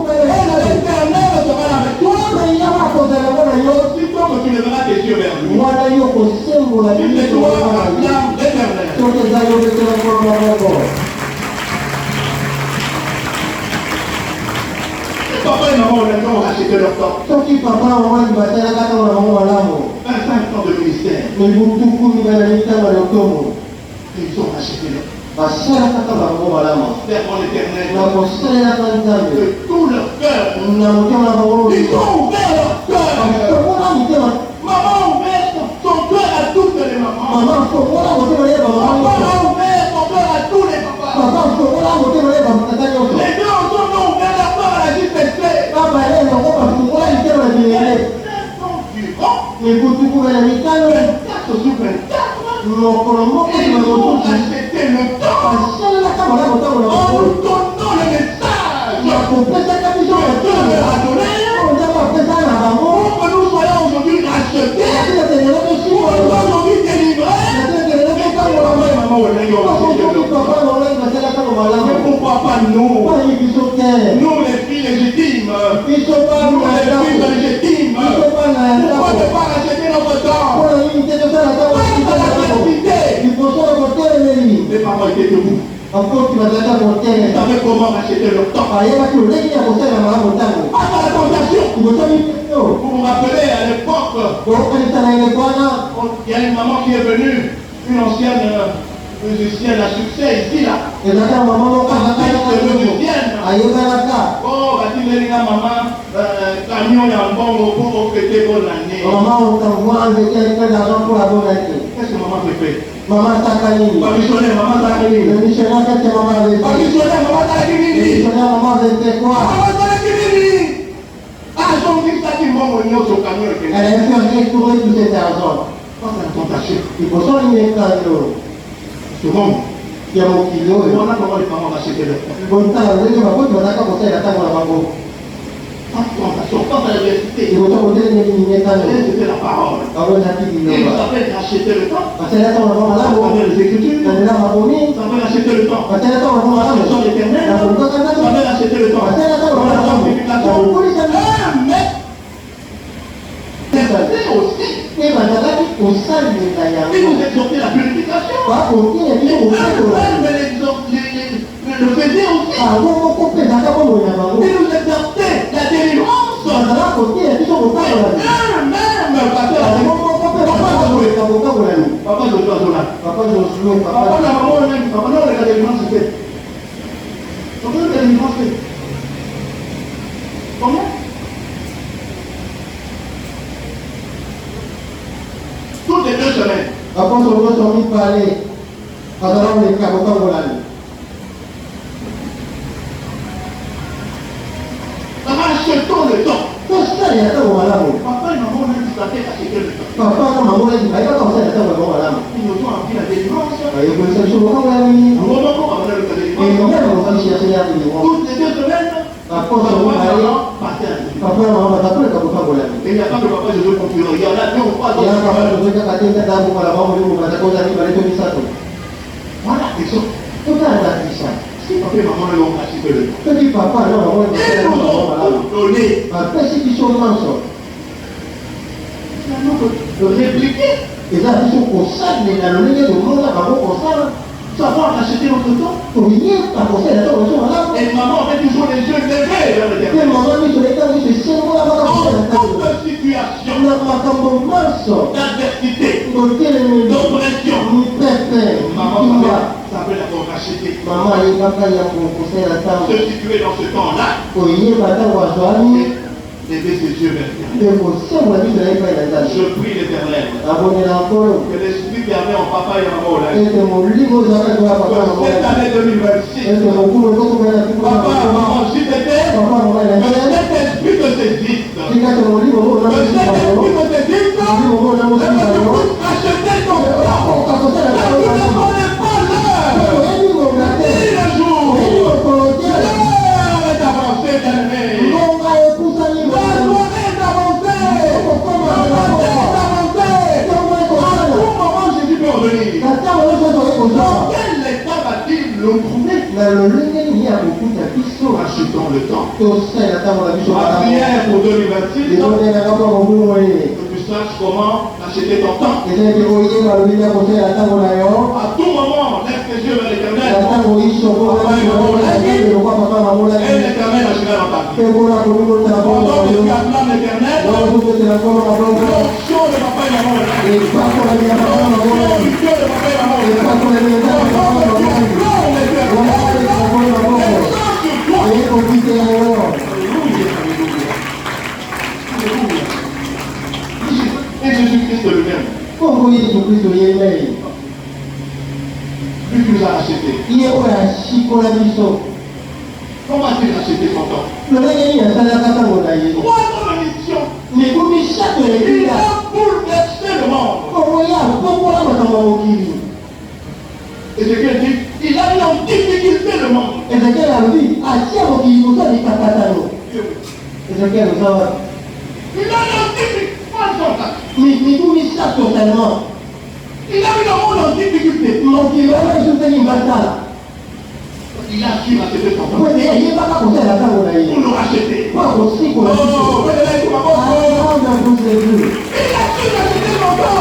L'éternel sera avec toi. yaba akozala ngo na yo Aussitôt que tu lèveras tes yeux vers lui. wana yo kosembola Si c'est biso toi, wana acclame l'éternel. soki eza yo betela nkolo maboko Et papa et maman, honnêtement, ont racheté leur temps. soki papa mamani basalaka ntango na bango malamu 25 ans de ministère. mibutuku mibale na mitano ya lotomo Ils ont racheté leur temps. basalaka ntango na bango malamu Vers mon éternel. na kosalelaka nzambe De tout leur cœur. na motema na bango Ils ont ouvert leur cœur. fongola mitema Maman a ouvert son cœur à toutes les mamans. mama fongola motema na ye bamama Papa nyonso a ouvert son cœur à tous les papas. papa fongola motema na ye bamatata nyonso Les deux ensemble ont ouvert leur cœur à la JPC. papa ye bango bafongola mitema na bilenge 25 ans durant. mibutuku na mitano 24 sur 24. mokolo moko Ils tima ont mosusu acheté le temps. basalelaka malamu ntango na En bango nous donnant le message na kopesaka biso que Dieu matanga leur a donné oyo nzambe apesa na bango pour que nous soyons aujourd'hui rachetés, natekelelo pour que nous tosimba soyons aujourd'hui délivrés. natekelelo totangola Papa et maman, on a eu soki un papa molai basalaka no Mais malamu pourquoi pas nous? pai biso te Nous, les filles légitimes. biso bana Nous, ya les ndako filles légitimes. biso bana ya Pourquoi ndako ne pas racheter notre temps? mpona nini te tosala ntango Face à la captivité. liboso ya kotelemeli Les parents étaient debout. bakoti bazalaka Ils kotelema savaient comment racheter leur temps. bayebaki oleki ya kosala malamu ntango Face à la tentation. liboso ya mipio Vous vous rappelez, à l'époque, bokanisa na eleko wana il y a une maman qui est venue, une ancienne musicienne à succès ici, là. ezalaka mama moko azalaka Musicienne. ayebanaka Oh, batilelinga maman, camion ya mbongo pour fêter bonne année. mama okavwa nzete mpe d'argent pour la bonne année Qu'est-ce que maman fait? mama asaka nini Pas missionnaire, maman ça fait. le missionnaire kati mama Pas avete missionnaire, maman ça fait le nini? missionnaire mama avete quoi Maman ça fait nini? Ah, j'en dis ça qui mbongo nyonso camion et elle a fait retourner tout cet argent Face à la tentation. liboso linekano Second, ya mokili oyo voilà comment les parents rachetaient leur temps. bontala ndenge bakoti bazalaka kosalela ntango na bango Face à la tentation, face à l'adversité. liboso kotelemeli linekano C'était la parole. bango ezalaki Et vous liloba savez racheter le temps. basalela ntango na bango À malamu travers les Écritures. na nzela makomi Vous savez racheter le temps. basalela ntango na bango Dans malamu le sang éternel. na kolukaka Vous nzambe savez racheter le temps. basalela ntango na Dans bango la malamu na sanctification. kokolisa Mais c'est aussi. mpe bazalaki kosalela Il yango nous exhortait la purification. bakotina biso Et kosakola le faisait aussi. bango moko mpe ezalaka bomoi na bango Il nous exhortait la délivrance. bazalaka kotina biso kokakolani Même pasteur a dit, bango moko mpe bakoleka kokakolani Papa Joshua Zola. papa josue Papa papa la maman elle-même, papa non, la délivrance c'est fait. Papa la délivrance c'est fait. Combien? Toutes les 2 semaines. apôtre nyonso mibale Achetons le temps. Papa et maman, on a discuté acheter le temps. Ils nous ont appris la délivrance. Toutes les 2 semaines, papa et maman partaient à l'église. Et il n'y a pas que papa Jésus concurrent. Il y en a 2 ou 3 autres. Voilà, ils sont. Si papa et maman l'ont acheté le temps. Ils nous ont donné. De répliquer. Savoir acheter notre temps. Et maman avait toujours les yeux levés vers le dernier. En toute situation d'adversité, d'oppression, maman savait d'abord racheter. Se situer dans ce temps-là. Lever ses yeux vers Dieu. Je prie l'Éternel que l'Esprit permet en papa et en maman cette année 2026, papa et maman, s'il te plaît, que cet esprit te saisisse, que cet esprit te saisisse, et que tu puisses racheter ton temps. Ne connais pas l'heure, ni le jour, l'heure est avancée d'année. Dans quel état va-t-il le trouver? Achetons le temps. Ma prière pour 2026, que tu saches comment acheter ton temps. À tout moment, lève tes yeux vers l'Éternel. Et l'Éternel agira dans ta vie. Pendant que tu acclames l'Éternel, l'onction de papa et maman est là. L'onction de papa et maman est là. Et Jésus-Christ lui-même, lui qui nous a acheté. Comment a-t-il acheté son temps? Quoi comme mission? Il a bouleversé le monde. Ézéchiel dit, il a mis en difficulté le monde. Il a mis en difficulté. Il a mis le monde en difficulté. Il a su racheter son temps. Pour le racheter. Il a su racheter son temps.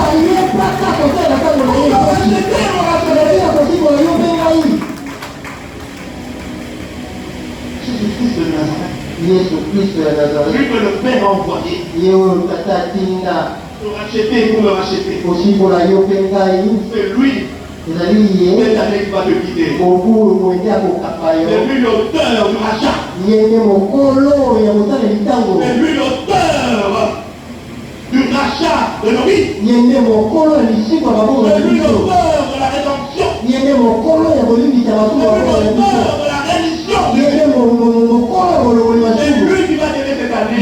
Jésus-Christ de Nazareth. Lui que le Père a envoyé. Pour racheter, pour le racheter. C'est lui. Cette année qui va te guider. C'est lui l'auteur du rachat. C'est lui l'auteur du rachat de nos vies. C'est lui l'auteur de la rédemption. C'est lui l'auteur de la rémission. C'est lui qui va t'aider cette année.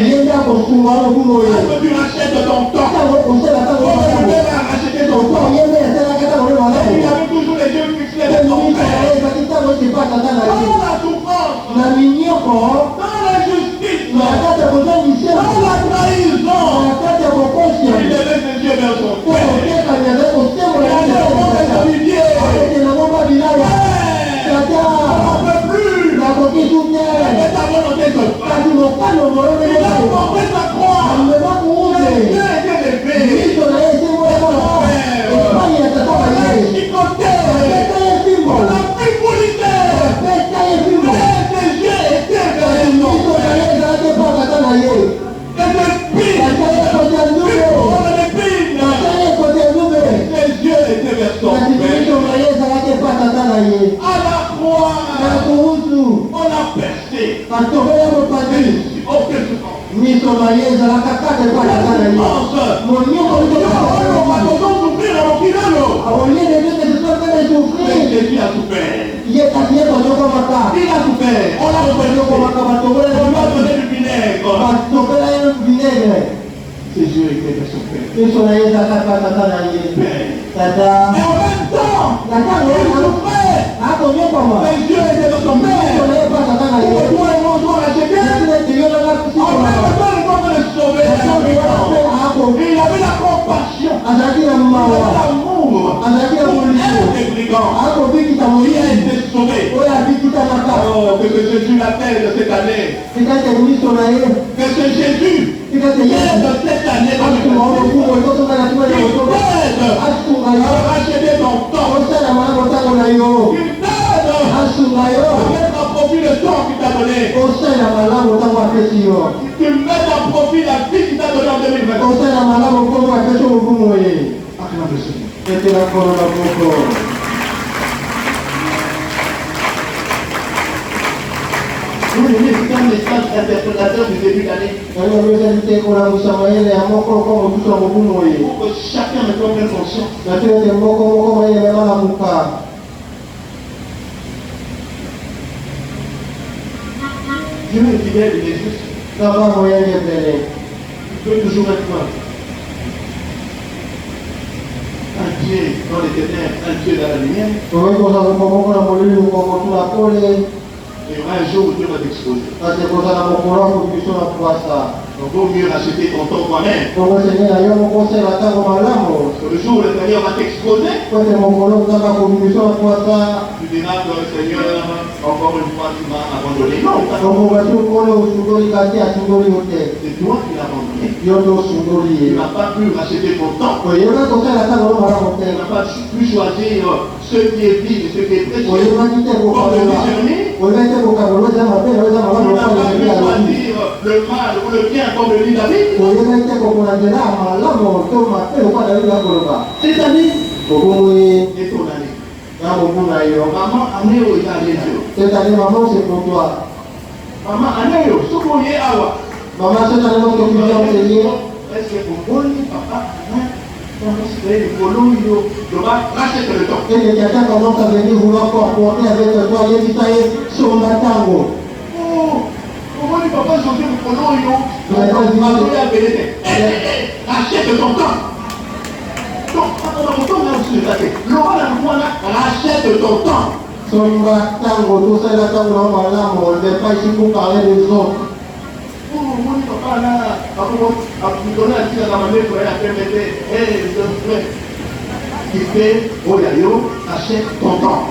Que tu rachètes ton temps. Pour que tu racheter ton temps. Il avait toujours les yeux fixés sur son Père. Dans la souffrance, dans l'injustice, dans la trahison, il levait ses yeux vers son Père. Il avait au monde des Oliviers. On ne peut plus. Mais ta volonté se fasse. Il a porté sa croix. Ses yeux étaient levés. Chicoté, on a pris policière, mais ses yeux étaient vers son Père. Et depuis, on l'épine, ses yeux étaient vers son Père. À la croix, on a percé. biso na ye ezaka kaka tata na ye tata Et en même temps, tata il souffrait. akonyokoma Mais Dieu était dans son biso père. na ye pa tata na ye Pour toi et moi, on doit racheter. ete yo nanga En même temps, il est en train de sauver. Et il avait la compassion. azalaki na Il avait mawa l'amour. azalaki na Pour molisio être des brigands. akobikisa Il a molisi été sauvé. oyo abikisanaka Oh, que ce Jésus l'appelle cette année. tikate miso na ye Que ce Jésus tikate vienne yesu de cette année dans asunga le omokumu etotonga na tuma ya Il motoba t'aide asunga à yo racheter ton temps. osala malamu ntango na yo Il t'aide asunga yo à mettre en profit le temps qu'il t'a donné. osala malamu ntango apesi yo Tu mets en profit la vie qu'il t'a donnée en 2020. osala malamu nkombo apesi mokumu ye Acclame le Seigneur. etela nkolo na moko Vous aimez, c'est un message interprétateur du début d'année. yango ezali te kolamusa mayele ya moko nkombo biso ya mokumu ye Pour que chacun me soit bien conscient. na te ete moko mayele memalamuka Dieu est fidèle, il est juste. kaba moyenge ebele Il peut toujours être là. Un Dieu dans les ténèbres, un Dieu dans la lumière. tokoki kozala moko na molili mokongo tuna pole Il y aura un jour où Dieu va t'exposer. kasi kozala mokolo ya kobiso na kwasa Donc, vaut mieux racheter ton temps toi-même. bongo seigneur na yo moko osala ntango malamu Parce que le jour où le Seigneur va t'exposer, po ete mokolo nzaka kobiso na kwasa tu diras que le Seigneur, encore une fois, tu m'as abandonné. Non, bongo basi okolo osundoli kati asundoli yo te c'est toi qui l'as abandonné. yo nde osundoli Tu ye n'as pas pu racheter ton temps. oyebaki kosala ntango no malamu te Tu n'as pas pu choisir ce qui est vide et ce qui est précieux. oyebaki te Comme le kokalola discerner, oyebaki te kokalola eza mabe na eza tu malamu n'as pas pu lokola choisir le mal ou le bien comme le dit David. oyebaki te kokona nzela ya malamu to mabe lokola davidi akoloba C'est-à-dire, okomoi et ton année. na mobu na yo Maman, année où il y a les yeux. c'est-à-dire maman c'est pour toi Maman, année où, ce qu'on y est, awa. maman c'est-à-dire notre futur seigneur Est-ce que pour moi, papa, c'est le polo, il va racheter le temps. et que quelqu'un commence à venir vouloir comporter avec toi yebisa ye songa ntango Oh, comment dit papa, changer le polo, rachète ton temps. Donc, mon temps, là, je suis là. Laura, la moi, là, rachète ton temps. songa ntango tosala ntango na malamu on ne pas ici pour parler des autres Oh, mon papa, là, tu connais la fille à la manière pour elle permettre, qui fait, oh, yayo, rachète ton temps.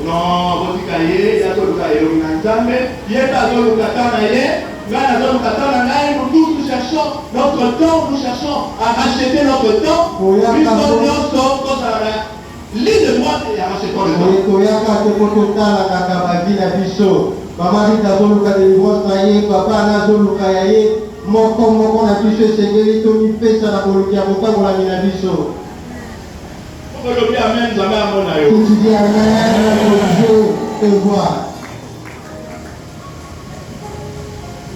Non, votre cahier, il y a tout le cahier, il y a tout le cahier, nous tous nous cherchons notre temps, nous cherchons à racheter notre temps. L'île de droite et à racheter le temps. toyaka te po totala kaka bavi na biso mama rita azoluka delivrance na ye papa na azoluka ya ye moko na biso esengeli tomipesa na koluki ya kotangolami na biso tutidi amen Dieu te voit.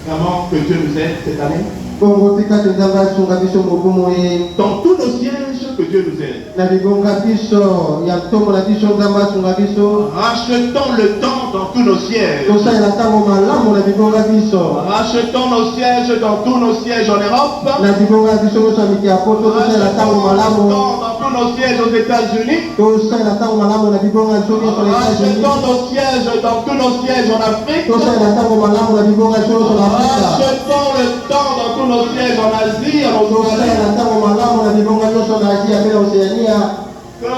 Comment que Dieu nous aide cette année? bongo tika te nzambe asunga biso mokumu ye Dans tous nos sièges, que Dieu nous aide. na libonga biso ya ntongo na biso nzambe asunga biso Rachetons le temps dans tous nos sièges. tosalela ntango malamu na libonga biso Rachetons nos sièges dans tous nos sièges en Europe. na libonga biso nyonso ya miki ya poto tosalela ntango malamu Dans tous nos sièges aux États-Unis. tosalela ntango malamu na libonga biso nyonso na États-Unis Rachetons nos sièges dans tous nos sièges en Afrique. tosalela ntango malamu na libonga biso nyonso na Afrika Rachetons le temps dans tous nos sièges en Asie, en Australie. tosalela ntango malamu na libonga nyonso na Asie pe na Océania Que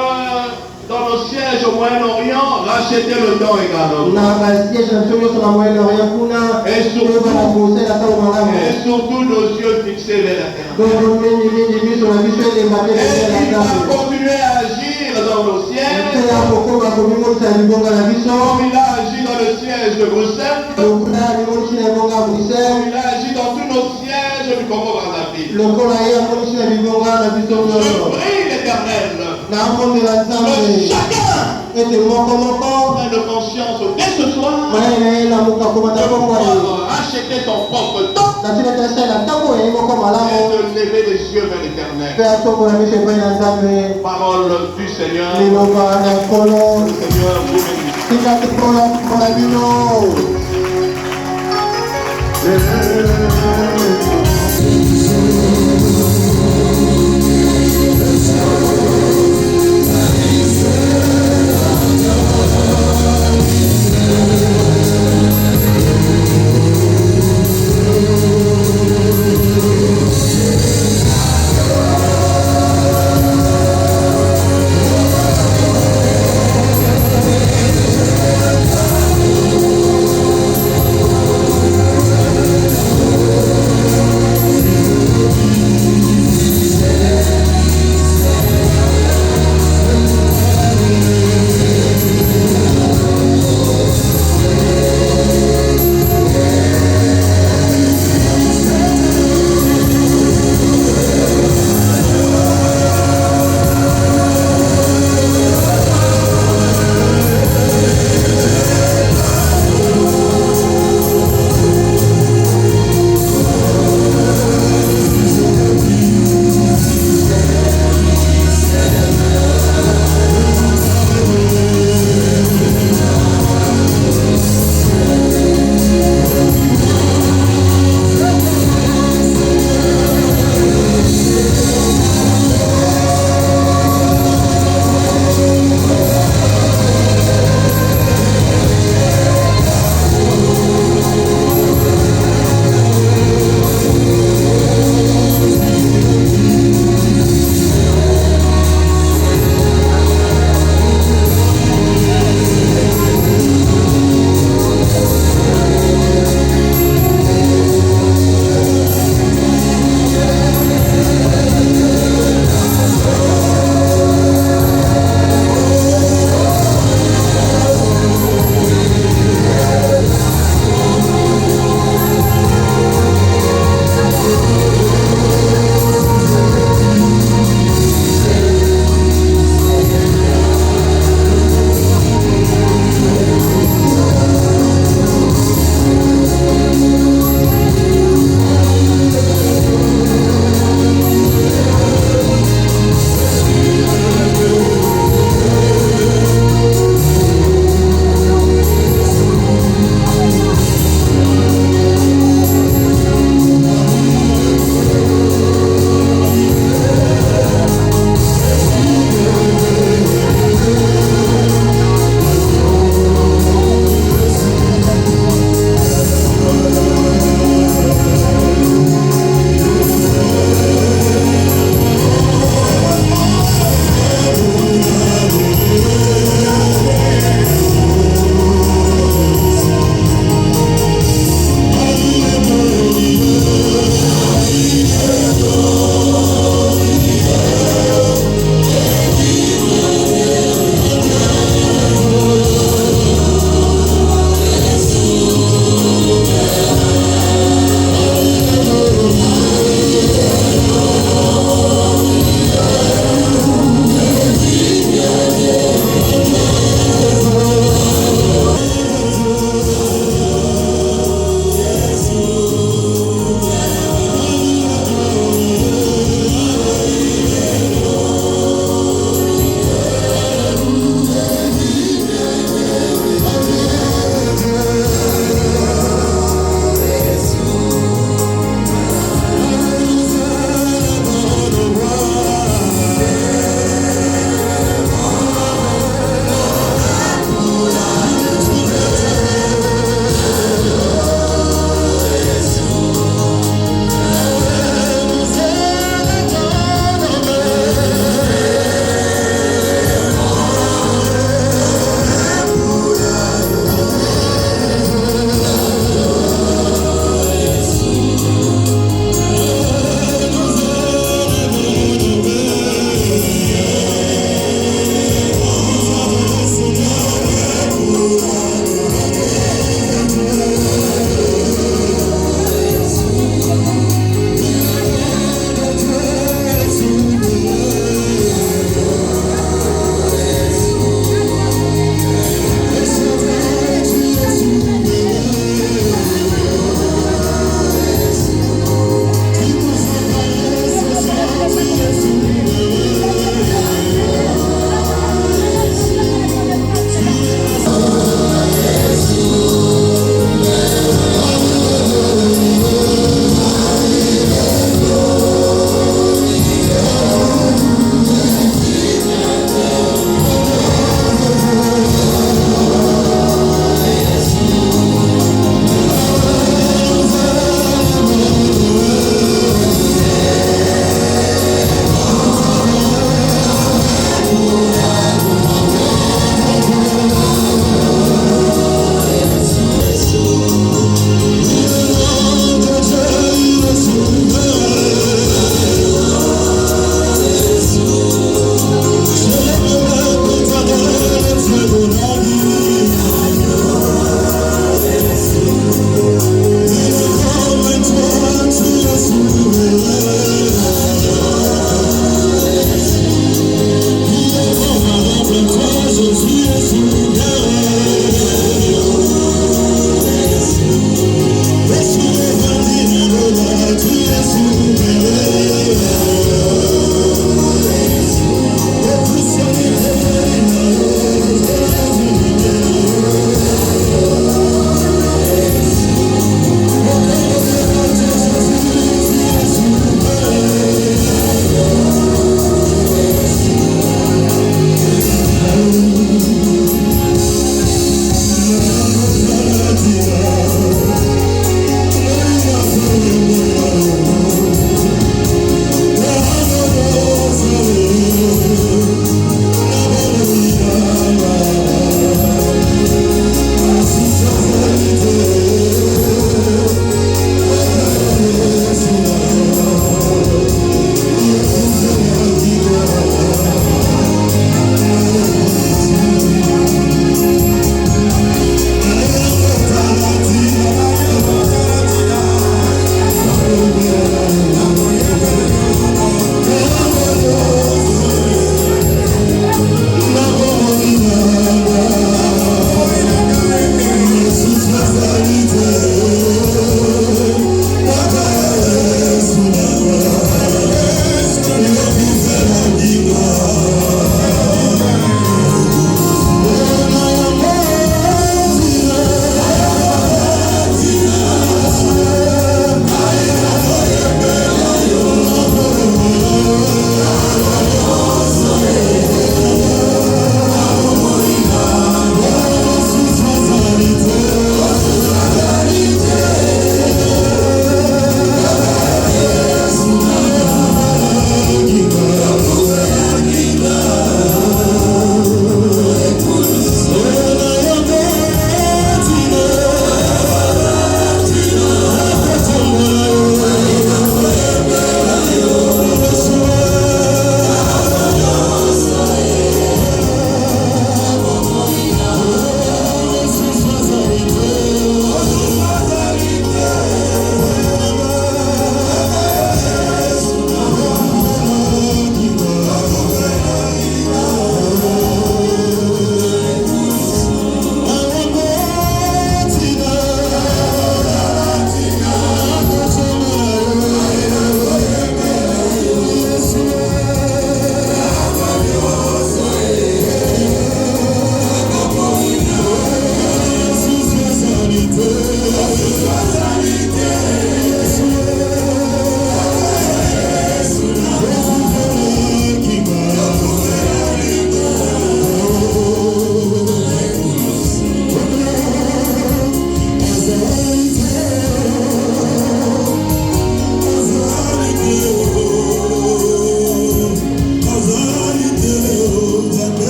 dans nos sièges au Moyen-Orient, rachetez le temps également. na basiège na biso nyonso na Moyen-Orient kuna Et toyebana kosala ntango malamu surtout nos yeux fixés vers la terre. bongo mingimingi biso na biso elemba te Et na il va nzambe continuer à agir dans nos sièges, te ya kokoba komimonisa libonga na biso comme il a agi dans le siège de Bruxelles, lokola limonisi na libonga ya Bruxelles comme il a agi dans tous nos sièges du Congo-Brazzaville. lokola ye amonisi na libonga na biso Je nyonso prie l'Éternel naakondela nzambe que chacun ete moko ait de conscience dès ce soir mayele na ye lamuka komata de bongo ye pouvoir racheter ton propre temps natina te asalela ntango ye moko et malamu de lever les yeux vers l'Éternel. mpe atombola miso epai na nzambe Parole du Seigneur. liloba na nkolo Le Seigneur vous bénisse. tika te mpona bino Thank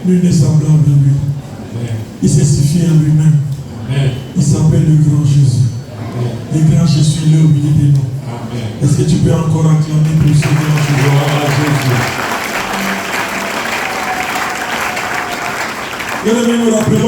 Nul n'est semblable à lui. Amen. Il s'est suffi à lui-même. Amen. Il s'appelle le grand Jésus. Amen. Le grand Jésus, il est au milieu de nous. Amen. Est-ce que tu peux encore acclamer pour ce grand Jésus? Bien-aimés, nous rappelons